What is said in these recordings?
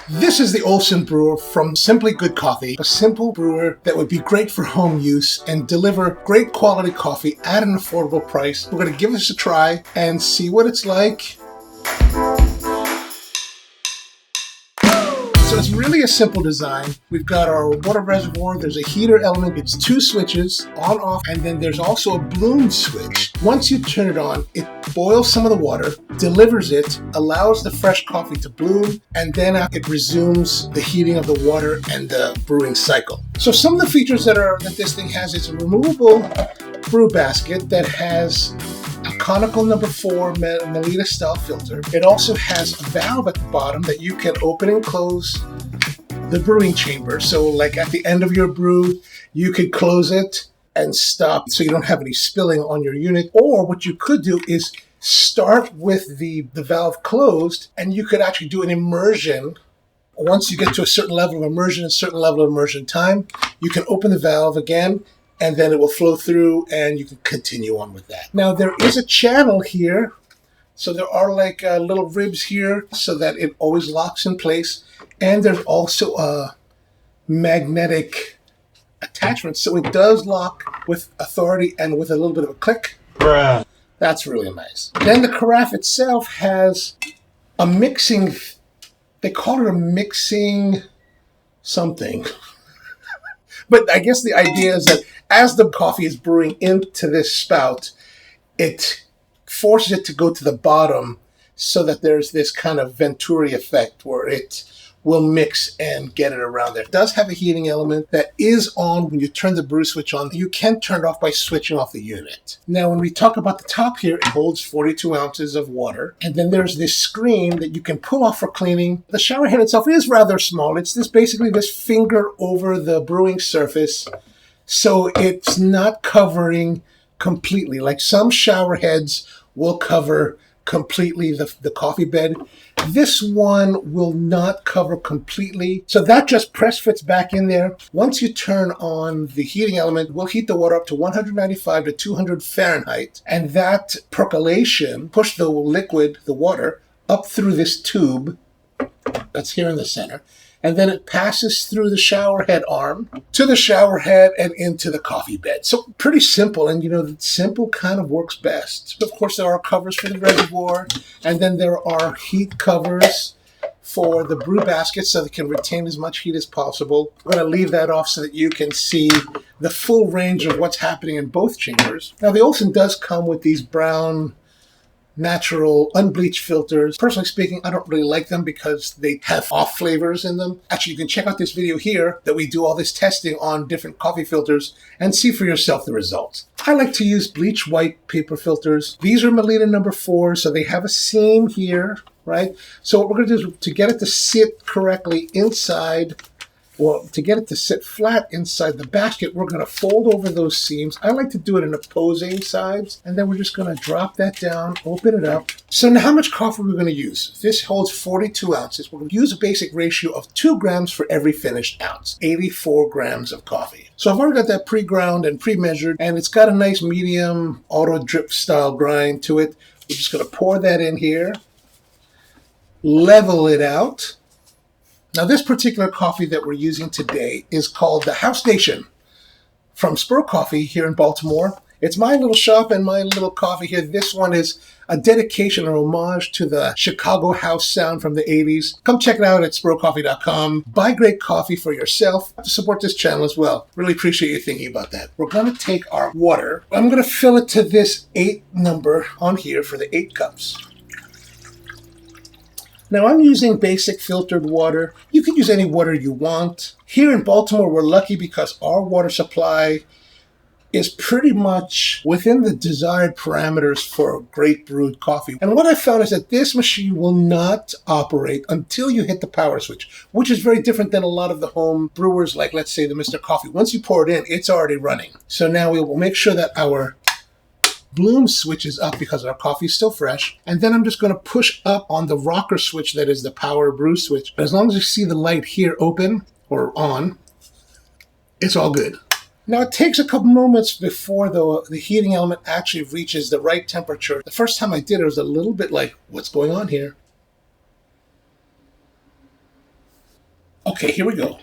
This is the Olson Brewer from Simply Good Coffee, a simple brewer that would be great for home use and deliver great quality coffee at an affordable price. We're going to give this a try and see what it's like. So it's really a simple design. We've got our water reservoir, there's a heater element, it's 2 switches, on, off, and then there's also a bloom switch. Once you turn it on, it boils some of the water, delivers it, allows the fresh coffee to bloom, and then it resumes the heating of the water and the brewing cycle. So some of the features that this thing has is a removable brew basket that has a conical number 4 Melita style filter. It also has a valve at the bottom that you can open and close the brewing chamber. So like at the end of your brew, you could close it and stop so you don't have any spilling on your unit. Or what you could do is start with the valve closed, and you could actually do an immersion. Once you get to a certain level of immersion, a certain level of immersion time, you can open the valve again, and then it will flow through and you can continue on with that. Now there is a channel here. So there are like little ribs here so that it always locks in place. And there's also a magnetic attachment. So it does lock with authority and with a little bit of a click. Bruh. That's really nice. Then the carafe itself has a mixing, they call it a mixing something. But I guess the idea is that as the coffee is brewing into this spout, it forces it to go to the bottom so that there's this kind of Venturi effect where it will mix and get it around there. It does have a heating element that is on when you turn the brew switch on. You can turn it off by switching off the unit. Now, when we talk about the top here, it holds 42 ounces of water. And then there's this screen that you can pull off for cleaning. The shower head itself is rather small. It's basically this finger over the brewing surface. So it's not covering completely. Like some shower heads will cover completely the coffee bed. This one will not cover completely. So that just press fits back in there. Once you turn on the heating element, we'll heat the water up to 195 to 200 Fahrenheit. And that percolation pushed the liquid, the water, up through this tube that's here in the center. And then it passes through the shower head arm to the shower head and into the coffee bed. So pretty simple. And, the simple kind of works best. Of course, there are covers for the reservoir. And then there are heat covers for the brew basket so they can retain as much heat as possible. I'm going to leave that off so that you can see the full range of what's happening in both chambers. Now, the Olson does come with these brown natural unbleached filters. Personally speaking, I don't really like them because they have off flavors in them. Actually, you can check out this video here that we do all this testing on different coffee filters and see for yourself the results. I like to use bleach white paper filters. These are Melita number 4, so they have a seam here, right? So what we're going to do is to get it to sit correctly inside, well, to get it to sit flat inside the basket, we're going to fold over those seams. I like to do it in opposing sides, and then we're just going to drop that down, open it up. So now how much coffee are we going to use? This holds 42 ounces. We're going to use a basic ratio of 2 grams for every finished ounce, 84 grams of coffee. So I've already got that pre-ground and pre-measured, and it's got a nice medium auto drip style grind to it. We're just going to pour that in here, level it out. Now, this particular coffee that we're using today is called the House Nation from Brew Coffee here in Baltimore. It's my little shop and my little coffee here. This one is a dedication or homage to the Chicago house sound from the 80s. Come check it out at brewcoffee.com. Buy great coffee for yourself to support this channel as well. Really appreciate you thinking about that. We're going to take our water. I'm going to fill it to this 8 number on here for the 8 cups. Now, I'm using basic filtered water. You can use any water you want. Here in Baltimore, we're lucky because our water supply is pretty much within the desired parameters for great brewed coffee. And what I found is that this machine will not operate until you hit the power switch, which is very different than a lot of the home brewers, like let's say the Mr. Coffee. Once you pour it in, it's already running. So now we will make sure that our bloom switch is up because our coffee is still fresh. And then I'm just going to push up on the rocker switch that is the power brew switch. As long as you see the light here open or on, it's all good. Now it takes a couple moments before the heating element actually reaches the right temperature. The first time I did it was a little bit like, what's going on here? Okay, here we go.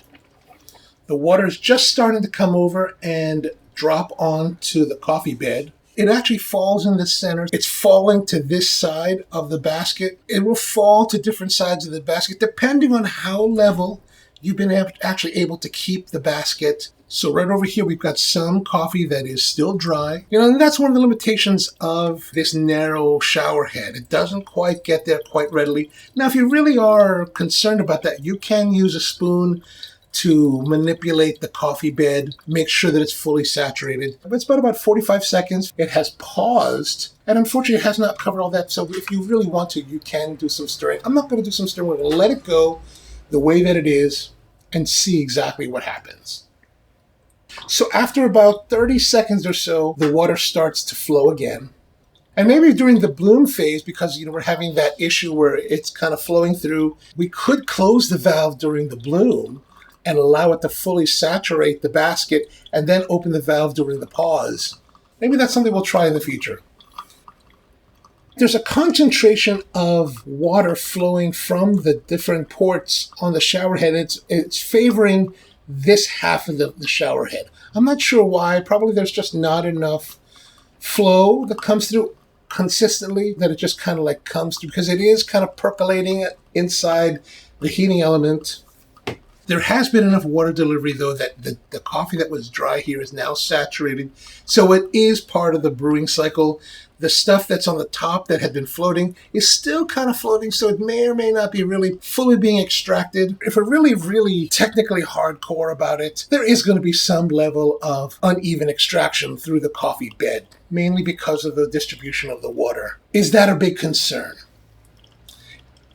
The water is just starting to come over and drop onto the coffee bed. It actually falls in the center. It's falling to this side of the basket. It will fall to different sides of the basket depending on how level you've been actually able to keep the basket. So right over here, we've got some coffee that is still dry. And that's one of the limitations of this narrow shower head. It doesn't quite get there quite readily. Now, if you really are concerned about that, you can use a spoon to manipulate the coffee bed, make sure that it's fully saturated. It's about 45 seconds. It has paused, and unfortunately it has not covered all that. So if you really want to, you can do some stirring. I'm not going to do some stirring. We're going to let it go the way that it is and see exactly what happens. So after about 30 seconds or so, the water starts to flow again. And maybe during the bloom phase, because we're having that issue where it's kind of flowing through, we could close the valve during the bloom and allow it to fully saturate the basket, and then open the valve during the pause. Maybe that's something we'll try in the future. There's a concentration of water flowing from the different ports on the shower head. It's favoring this half of the shower head. I'm not sure why. Probably there's just not enough flow that comes through consistently, that it just kind of like comes through, because it is kind of percolating inside the heating element. There has been enough water delivery, though, that the coffee that was dry here is now saturated. So it is part of the brewing cycle. The stuff that's on the top that had been floating is still kind of floating, so it may or may not be really fully being extracted. If we're really, really technically hardcore about it, there is going to be some level of uneven extraction through the coffee bed, mainly because of the distribution of the water. Is that a big concern?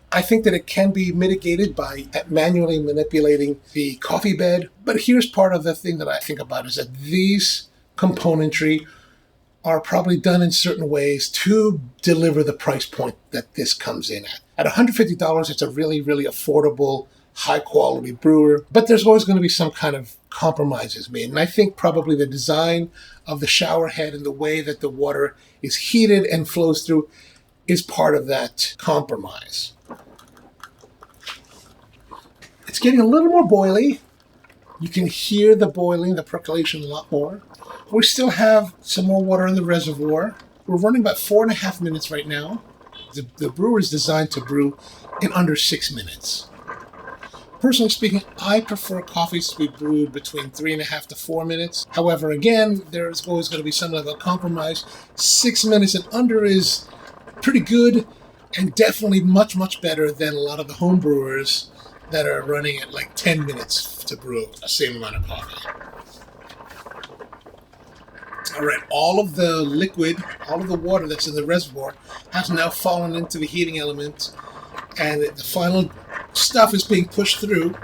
I think that it can be mitigated by manually manipulating the coffee bed. But here's part of the thing that I think about is that these componentry are probably done in certain ways to deliver the price point that this comes in at. At $150, it's a really, really affordable, high-quality brewer. But there's always going to be some kind of compromises made. And I think probably the design of the shower head and the way that the water is heated and flows through is part of that compromise. It's getting a little more boily. You can hear the boiling, the percolation a lot more. We still have some more water in the reservoir. We're running about 4.5 minutes right now. The brewer is designed to brew in under 6 minutes. Personally speaking, I prefer coffees to be brewed between 3.5 to 4 minutes. However, again, there's always going to be some level of compromise. 6 minutes and under is pretty good, and definitely much, much better than a lot of the home brewers that are running at like 10 minutes to brew the same amount of coffee. All right, all of the liquid, all of the water that's in the reservoir has now fallen into the heating element, and the final stuff is being pushed through.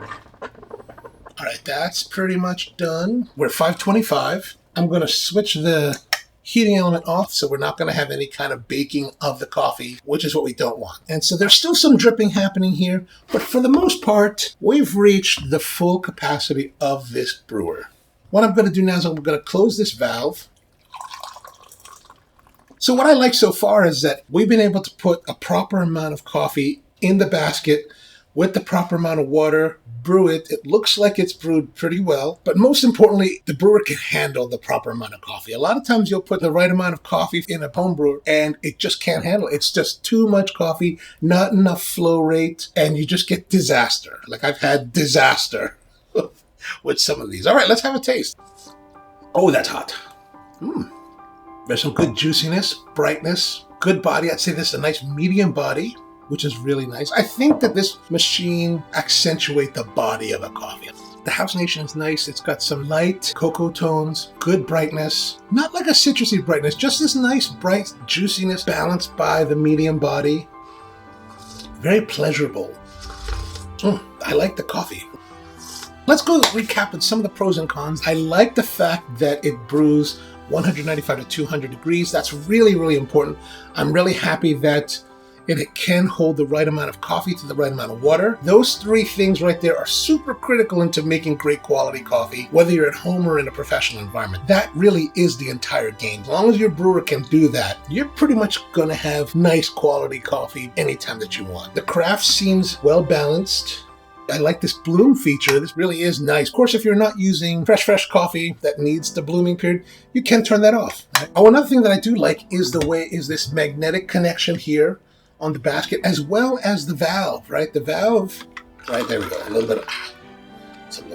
All right, that's pretty much done. We're 525. I'm going to switch the heating element off, so we're not going to have any kind of baking of the coffee, which is what we don't want. And so there's still some dripping happening here, but for the most part, we've reached the full capacity of this brewer. What I'm going to do now is I'm going to close this valve. So what I like so far is that we've been able to put a proper amount of coffee in the basket with the proper amount of water, brew it. It looks like it's brewed pretty well, but most importantly, the brewer can handle the proper amount of coffee. A lot of times you'll put the right amount of coffee in a home brewer and it just can't handle it. It's just too much coffee, not enough flow rate, and you just get disaster. Like I've had disaster with some of these. All right, let's have a taste. Oh, that's hot. There's some good juiciness, brightness, good body. I'd say this is a nice medium body, which is really nice. I think that this machine accentuates the body of the coffee. The House Nation is nice. It's got some light cocoa tones, good brightness, not like a citrusy brightness, just this nice bright juiciness balanced by the medium body. Very pleasurable. I like the coffee. Let's go recap with some of the pros and cons. I like the fact that it brews 195 to 200 degrees. That's really, really important. I'm really happy that it can hold the right amount of coffee to the right amount of water. Those three things right there are super critical into making great quality coffee, whether you're at home or in a professional environment. That really is the entire game. As long as your brewer can do that, you're pretty much going to have nice quality coffee anytime that you want. The craft seems well balanced. I like this bloom feature. This really is nice. Of course, if you're not using fresh coffee that needs the blooming period, you can turn that off. Oh, another thing that I do like is this magnetic connection here on the basket, as well as the valve, right? The valve, right, there we go, it's a little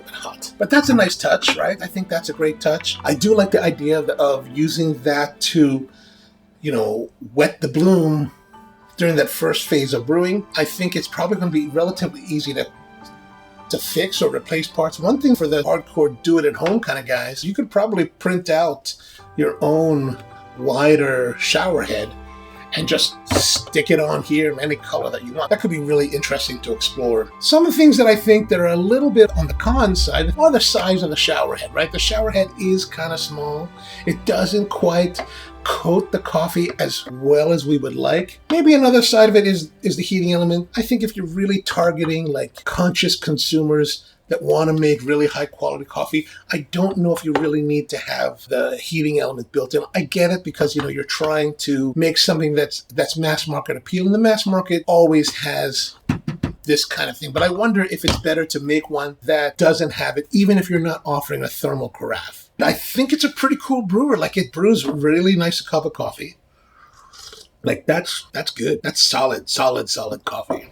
bit hot. But that's a nice touch, right? I think that's a great touch. I do like the idea of using that to, wet the bloom during that first phase of brewing. I think it's probably going to be relatively easy to fix or replace parts. One thing for the hardcore do-it-at-home kind of guys, you could probably print out your own wider shower head and just stick it on here in any color that you want. That could be really interesting to explore. Some of the things that I think that are a little bit on the con side are the size of the shower head, right? The shower head is kind of small. It doesn't quite coat the coffee as well as we would like. Maybe another side of it is the heating element. I think if you're really targeting like conscious consumers that want to make really high quality coffee, I don't know if you really need to have the heating element built in. I get it because you're trying to make something that's mass market appeal, and the mass market always has this kind of thing. But I wonder if it's better to make one that doesn't have it, even if you're not offering a thermal carafe. I think it's a pretty cool brewer. Like, it brews really nice cup of coffee. Like, that's good. That's solid coffee.